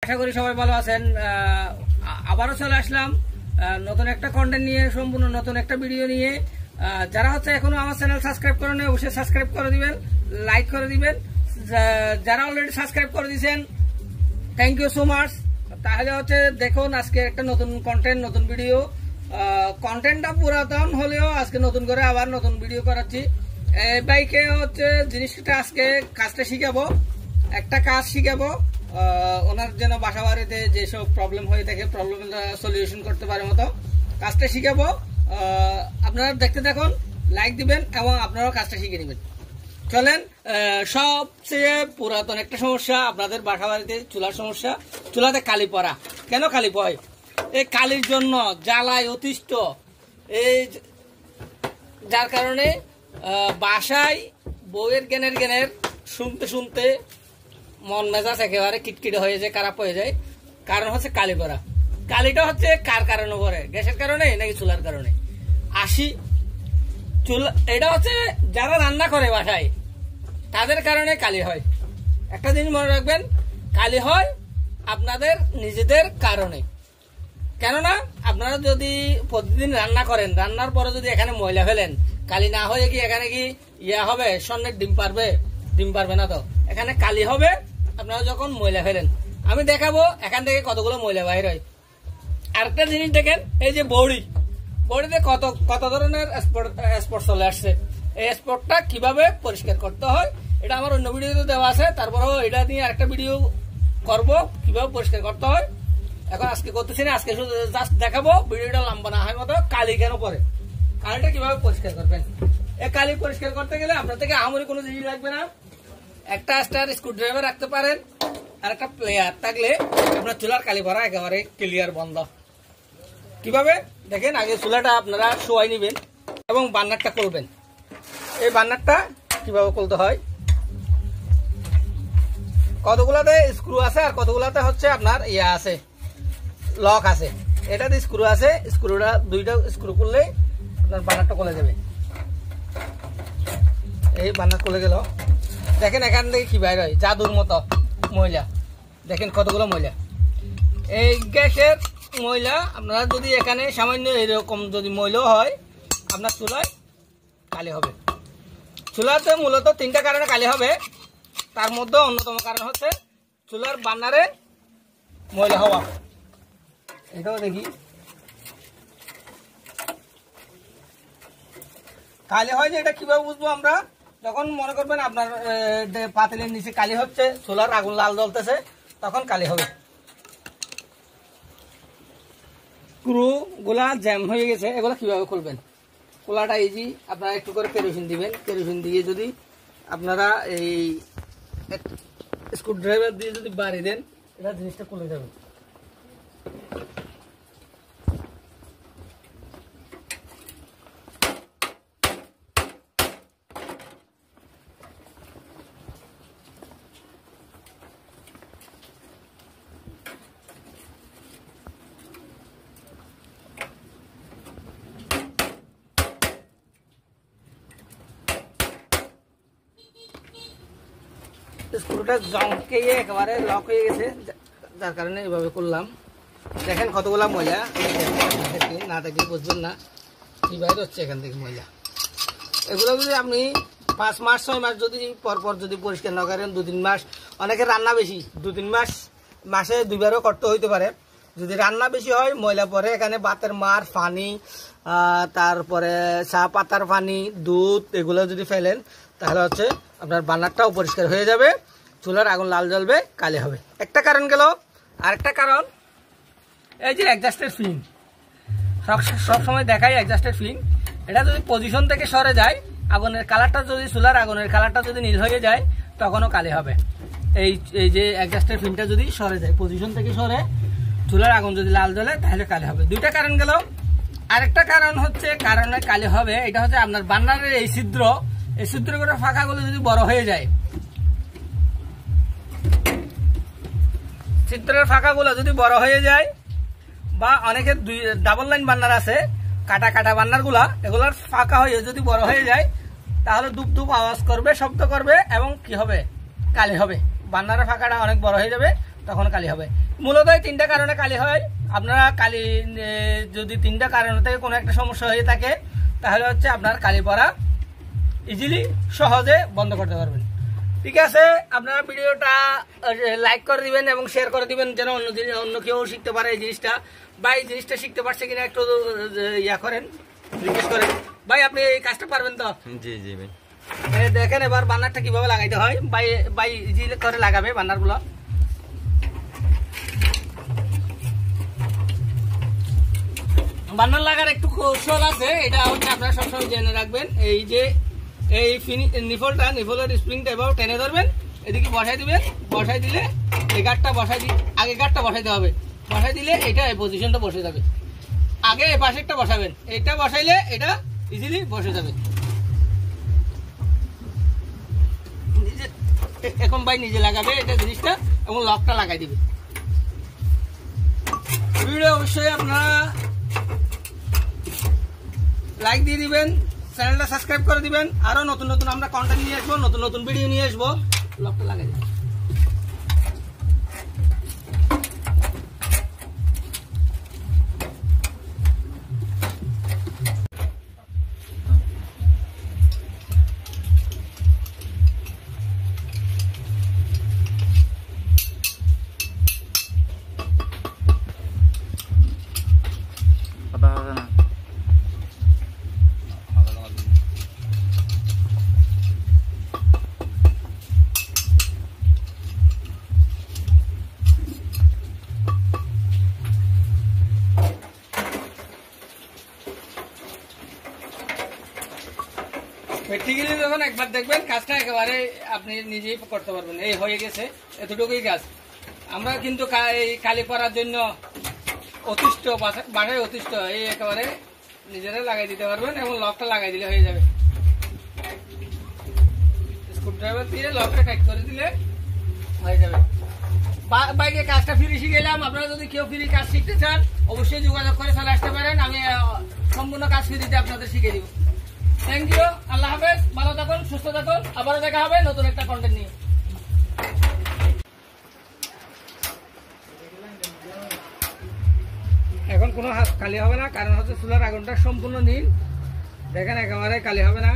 আশা করি সবাই ভালো আছেন। আবারও চলে আসলাম নতুন একটা কন্টেন্ট নিয়ে, সম্পূর্ণ নতুন একটা ভিডিও নিয়ে। যারা হচ্ছে এখনো আমার চ্যানেল সাবস্ক্রাইব করেন অবশ্যই সাবস্ক্রাইব করে দিবেন, লাইক করে দিবেন। যারা অলরেডি সাবস্ক্রাইব করে দিয়েছেন থ্যাংক ইউ সো মাচ। তাহলে হচ্ছে দেখুন আজকে একটা নতুন কন্টেন্ট, নতুন ভিডিও। কন্টেন্টটা পুরাতন হলেও আজকে নতুন করে আবার নতুন ভিডিও করাচ্ছি। বাইকে হচ্ছে জিনিসটা আজকে কাজটা শিখাবো, একটা কাজ শিখাবো ওনার যেন বাসা বাড়িতে যেসব প্রবলেম হয়ে থাকে প্রবলেমটা সলিউশন করতে পারে মতো কাজটা শিখাবো। আপনারা দেখতে দেখুন, লাইক দিবেন এবং আপনারাও কাজটা শিখে নেবেন। চলেন। সবচেয়ে পুরাতন একটা সমস্যা আপনাদের বাসা বাড়িতে চুলার সমস্যা, চুলাতে কালি পড়া। কেন কালি পড়ে? এই কালির জন্য জ্বালায় অতিষ্ঠ, এই যার কারণে বাসায় বউয়ের জ্ঞানের শুনতে শুনতে মন মেজাজ একেবারে কিটকিটে হয়ে যায়, খারাপ হয়ে যায়। কারণ হচ্ছে কালি পড়া। কালিটা হচ্ছে কার কারণে পড়ে? গ্যাসের কারণে নাকি চুলার কারণে? চুলা এটা হচ্ছে যারা রান্না করে বাসায় তাদের কারণে কালি হয়। একটা জিনিস মনে রাখবেন, কালি হয় আপনাদের নিজেদের কারণে। কেননা আপনারা যদি প্রতিদিন রান্না করেন, রান্নার পরে যদি এখানে ময়লা ফেলেন, কালি না হয়ে কি এখানে কি হবে? স্বর্ণের ডিম পারবে? ডিম পারবে না তো। এখানে কালি হবে আপনারা যখন ময়লা ফেলেন। আমি দেখাবো এখান থেকে কতগুলো ময়লা বাইর হয়। আরেকটা জিনিস দেখেন, এই যে বড়িতে কত ধরনের স্পট চলে আসছে। এই স্পটটা কিভাবে পরিষ্কার করতে হয় এটা আমার অন্য ভিডিওতে দেওয়া আছে। তারপরেও এটা নিয়ে আরেকটা ভিডিও করব কিভাবে পরিষ্কার করতে হয়। এখন আজকে করতেছি না, আজকে শুধু জাস্ট দেখাবো, ভিডিওটা লম্বা না হয় মতো। কালি কেন পরে, কালিটা কিভাবে পরিষ্কার করবেন। এই কালি পরিষ্কার করতে গেলে আপনার থেকে আহামরি কোনো জিনিস লাগবে না। একটা স্টার স্ক্রুড্রাইভার রাখতে পারেন, আর একটা প্লেয়ার থাকলে আপনার চুলার কালি ভরা একেবারে ক্লিয়ার বন্ধ। কিভাবে দেখেন, আগে চুলাটা আপনারা শোয়াই নেবেন এবং বার্নারটা খুলবেন। এই বার্নারটা কিভাবে খুলতে হয়, কতগুলাতে স্ক্রু আছে আর কতগুলাতে হচ্ছে আপনার আছে, লক আছে। এটাতে স্ক্রু আছে, স্ক্রুটা দুইটা স্ক্রু করলেই আপনার বার্নারটা খুলে যাবে। এই বার্নার খুলে গেল। দেখেন এখান থেকে কি বাইর হয়, জাদুর মতো ময়লা। দেখেন কতগুলো ময়লা। এই গ্যাসের ময়লা আপনারা যদি এখানে সামান্য এরকম যদি ময়লাও হয় আপনার চুলায় কালি হবে। চুলাতে মূলত তিনটা কারণে কালি হবে, তার মধ্যে অন্যতম কারণ হচ্ছে চুলার বার্নারে ময়লা হওয়া। এটাও দেখি কালি হয় যে, এটা কিভাবে বুঝবো আমরা? যখন মনে করবেন আপনার পাতিলের নিচে কালি হচ্ছে, চুলার আগুন লাল জ্বলতেছে, তখন কালি হবে। স্ক্রু গুলা জ্যাম হয়ে গেছে, এগুলো কিভাবে খুলবেন? খোলাটা ইজি। আপনারা একটু করে কেরোসিন দিবেন, কেরোসিন দিয়ে যদি আপনারা এই স্ক্রুড্রাইভার দিয়ে যদি বাড়ি দেন, এটা জিনিসটা খুলে যাবে। স্ক্রুটা জমকে একেবারে লক হয়ে গেছে, যার কারণে এইভাবে করলাম। দেখেন কতগুলা ময়লা, না দেখলে বুঝবেন না কি বাইরে হচ্ছে এখান থেকে ময়লা। এগুলো যদি আপনি 5 মাস 6 মাস যদি পরপর যদি পরিষ্কার না করেন, 2-3 মাস, অনেকের রান্না বেশি, 2-3 মাসে 2বারও করতে হইতে পারে। যদি রান্না বেশি হয় ময়লা পরে এখানে ভাতের মার পানি, তারপরে চা পাতার পানি, দুধ, এগুলো যদি ফেলেন তাহলে হচ্ছে আপনার বার্নারটাও পরিষ্কার হয়ে যাবে, চুলার আগুন লাল জ্বলবে, কালি হবে। একটা কারণ গেল। আরেকটা কারণ এই যে অ্যাডজাস্টের ফিন, সবসময় দেখাই অ্যাডজাস্টের ফিন। এটা যদি পজিশন থেকে সরে যায়, আগুনের কালারটা যদি চুলার আগুনের কালারটা যদি নীল হয়ে যায় তখনও কালি হবে। এই যে অ্যাডজাস্টের ফিনটা যদি সরে যায়, পজিশন থেকে সরে চুলার আগুন যদি লাল জ্বলে তাহলে কালি হবে। দুইটা কারণ গেল। আরেকটা কারণ হচ্ছে কারণে কালি হবে, এটা হচ্ছে আপনার বার্নারের এই ছিদ্রগুলো ফাঁকাগুলো যদি বড় হয়ে যায়, ছিদ্রের ফাঁকাগুলো যদি বড় হয়ে যায়, বা অনেকের ডাবল লাইন বার্নার আছে, কাটা বার্নারগুলা, এগুলোর ফাঁকা হয়ে যদি বড় হয়ে যায় তাহলে দুপ দুপ আওয়াজ করবে, শব্দ করবে এবং কি হবে? কালি হবে। বার্নারের ফাঁকাটা অনেক বড় হয়ে যাবে, তখন কালি হবে। মূলত এই 3টা কারণে কালি হয়। আপনারা কালি যদি 3টা কারণ থেকে কোনো একটা সমস্যা হয়ে থাকে তাহলে হচ্ছে আপনার কালি পড়া ইজিলি সহজে বন্ধ করতে পারবেন। ঠিক আছে, আপনারা ভিডিওটা লাইক করে দিবেন এবং শেয়ার করে দিবেন যেন অন্য কেউ শিখতে পারে এই জিনিসটা। ভাই জিনিসটা শিখতে পারছে কিনা একটু ইয়া করেন, রিকোয়েস্ট করেন। ভাই আপনি এই কাজটা পারবেন তো? জি জি ভাই। দেখেন এবার বান্নারটা কিভাবে লাগাইতে হয়। ভাই ইজি করে লাগাবে বান্নারগুলো। বান্নার লাগার একটু কৌশল আছে, এটা হচ্ছে আপনারা সবসময় জেনে রাখবেন। এই যে এই নিফলের স্প্রিংটা এভাবে টেনে ধরবেন, এদিকে বসাই দিবেন। বসাই দিলে এই গাঁটটা আগে গাঁটটা বসাইতে হবে। বসাই দিলে এটা এই পজিশনটা বসে যাবে। আগে এই পাশেরটা বসাবেন, এটা বসাইলে এটা ইজিলি বসে যাবে। এখন ভাই নিজে লাগাবে এটা জিনিসটা এবং লকটা লাগাই দিবে। ভিডিও অবশ্যই আপনারা লাইক দিয়ে দিবেন, চ্যানেলটা সাবস্ক্রাইব করে দিবেন। আরো নতুন নতুন আমরা কন্টেন্ট নিয়ে আসবো, নতুন নতুন ভিডিও নিয়ে আসবো। লকটা লাগাই দিবেন। প্র্যাকটিক্যালি যখন একবার দেখবেন কাজটা একেবারে আপনি নিজেই করতে পারবেন। এই হয়ে গেছে, এতটুকুই কাজ। আমরা কিন্তু এই কালি করার জন্য অতিষ্ঠ, বাসায় অতিষ্ঠ, এই একেবারে নিজেরা লাগাই দিতে পারবেন এবং লকটা লাগাই দিলে হয়ে যাবে। স্ক্রুড্রাইভার দিয়ে লকটা টাইট করে দিলে হয়ে যাবে। বাইকে কাজটা ফ্রি শিখে গেলাম। আপনারা যদি কেউ ফ্রি কাজ শিখতে চান অবশ্যই যোগাযোগ করে চলে আসতে পারেন। আমি সম্পূর্ণ কাজ ফ্রিতে আপনাদের শিখে দিব। থ্যাংক ইউ, আল্লাহ হাফেজ, ভালো থাকুন, সুস্থ থাকুন। আবারও দেখা হবে নতুন একটা কন্টেন্ট নিয়ে। এখন কোনো কালি হবে না, কারণ হচ্ছে চুলার আগুনটা সম্পূর্ণ নীল। দেখেন একেবারে কালি হবে না।